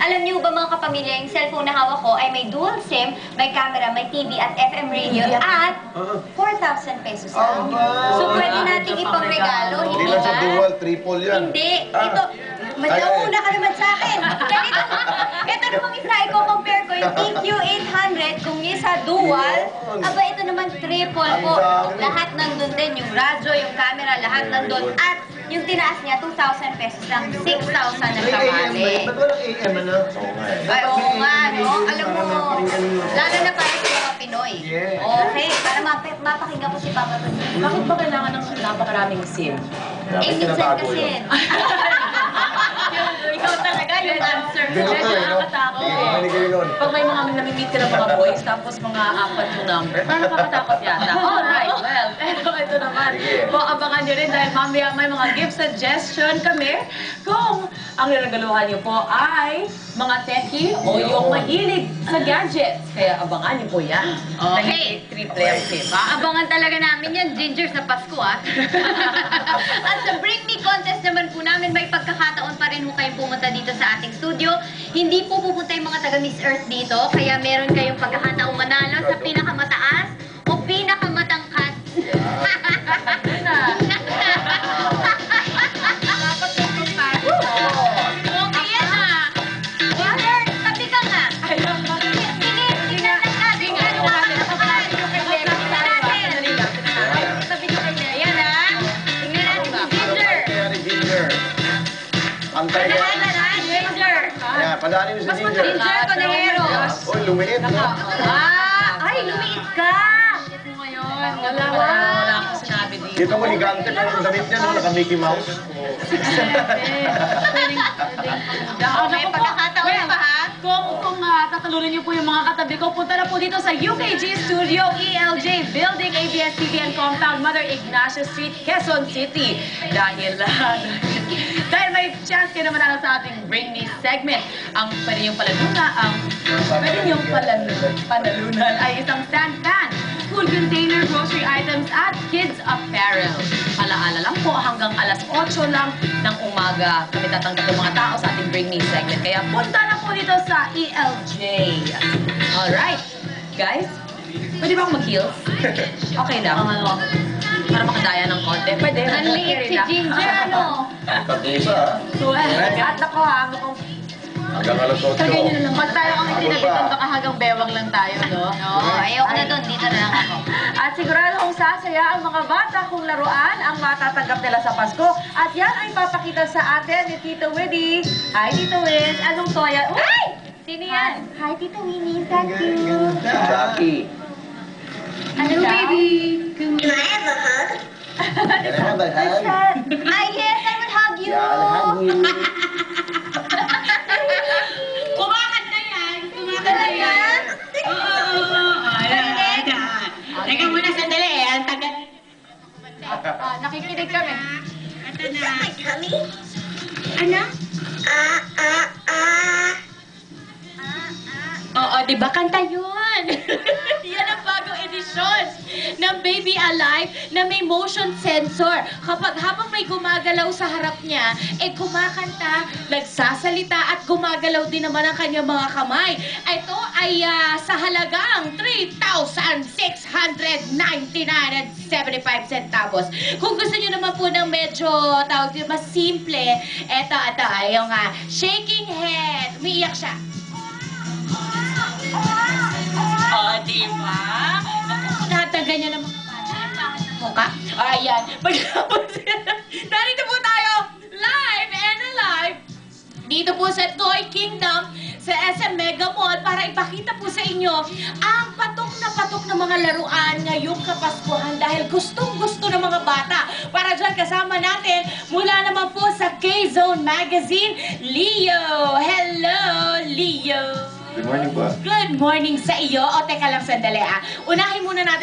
Alam niyo ba mga kapamilya, yung cellphone na hawak ko ay may dual SIM, may camera, may TV at FM radio at 4,000 pesos lang. So pwede nating ipangregalo, Hindi hindi lang sa ba? dual, triple yan. Hindi. Ito, madyauna ka naman sa akin. Ito namang isa, i-compare ko yung TQ800, kung yung sa dual, aba ito naman triple po. Lahat nandun din, yung radyo, yung camera, lahat nandun. At yung tinaas niya, 2,000 pesos lang, 6,000 na kamali. Ba't walang AM, ano? Ay, oo nga, no? Alam mo, lalo na para sa mga Pinoy. Okay, para mapakinggan ko si Papa Tosin. Bakit ba kailangan ng napakaraming SIM? Eh, minsan kasi. Ikaw talaga yung answer. Ganito eh, no? Nakakatakot Hindi ko binigay nun. Pag may mga nami-meet ka ng mga boys, tapos mga apat yung number, parang nakakatakot yata. Alright, well, pero ito naman. Po, abangan nyo rin dahil mamaya may mga gift suggestion kami kung ang niragaluhan nyo po ay mga techie o yung mahilig sa gadgets. Kaya abangan nyo po yan. Okay. Triple ang tip. Abangan talaga namin yan, Ginger, sa Pasko, ah. At sa Bring Me Contest naman po namin, may pagkakataon pa rin po kayong pumunta dito sa ating studio. Hindi po pupunta yung mga taga Miss Earth dito, kaya meron kayong pagkakataong manalo sa pinakamataas o pinakamatangkat. Okay yan, ah. Ginger, tabi ka nga. Sige, tingnan lang natin. Tabi ka kanya. Yan, ah. Tingnan natin si Ginger. Kaya ni Ginger. Antay ka. Padahan, Ginger. Ayan, padaanin mo si Ginger. Ginger Conejero. Uy, lumiit, no? Ay, lumiit ka. Wala akong sinabi dito. Dito mo, higante pa yung damit niya, no? Naka-Mickey Mouse. May pagkakataon pa, ha? Kung tatalunin niyo po yung mga katabi ko, punta na po dito sa UKG Studio, ELJ Building, ABS-CBN Compound, Mother Ignacia Street, Quezon City. Dahil may chance kayo naman sa ating Bring Me segment. Ang pwede niyong panalunan ay isang stand fan, food container, grocery items, at kids apparel. Alaala lang po, hanggang alas 8 lang ng umaga kami tatanggap ng mga tao sa ating Bring Me segment. Kaya punta na po dito sa ELJ. Alright, guys, pwede ba akong mag-heels? Okay lang. Para makadaya ng konti. Pwede. Ang liit si Ginger, ano? Katisa, ha? At ako mukhang Hanggang alas 8. kagay nyo na lang. Pag tayo kami tinabitan, baka hanggang bewang lang tayo, no? No, ayoko na doon. Dito na lang ako. At sigurado kung sasaya ang mga bata kung laruan ang matatanggap nila sa Pasko. At yan ay papakita sa atin ni Tito Widdy. Hi, Tito Wid. Anong toya? Uy! Sino yan? Hi, Tito Winnie. Thank you. Jackie. Ano, baby? Can I have a hug? Ay, yes, I will hug you. Yeah, I'll hug you. Kumakanta yan! Kumakanta Talaga? yan! Teka muna, sandali eh. Ang tagal. Nakikinig kami. Ito na. Ano? Oo, di ba? Kanta yun! Yan ang bagong edisyon ng Baby Alive na may motion sensor. Habang may gumagalaw sa harap niya, kumakanta, nagsasalita at gumagalaw din naman ang kanyang mga kamay. Ito ay sa halagang 3,699.75 centavos. Kung gusto niyo naman po ng medyo mas simple, ito ay yung shaking head. Umiiyak siya. O, diba? Nataga niya ng mga bata. Ang bakit ng mukha? Ayan. Narito po tayo, live and alive, dito po sa Toy Kingdom, sa SM Mega Mall, para ipakita po sa inyo ang patok na mga laruan ngayong Kapaskuhan dahil gustong-gusto ng mga bata. Para dyan kasama natin, mula naman po sa K-Zone Magazine, Leo. Hello, Leo. Good morning po. Good morning sa iyo. O, teka lang sandali Unahin muna natin